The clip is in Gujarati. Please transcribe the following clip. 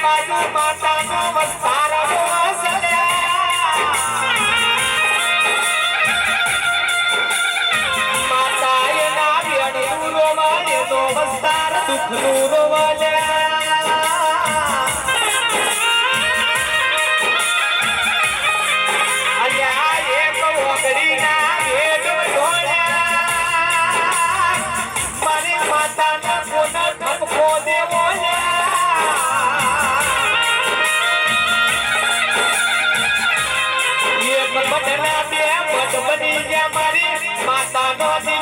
બાજુ માતાનો વસ્તાર માતા એના બેડું રોવાય તો વસ્તાર દુઃખનું રોવાય બની ગયા મારી માતા નો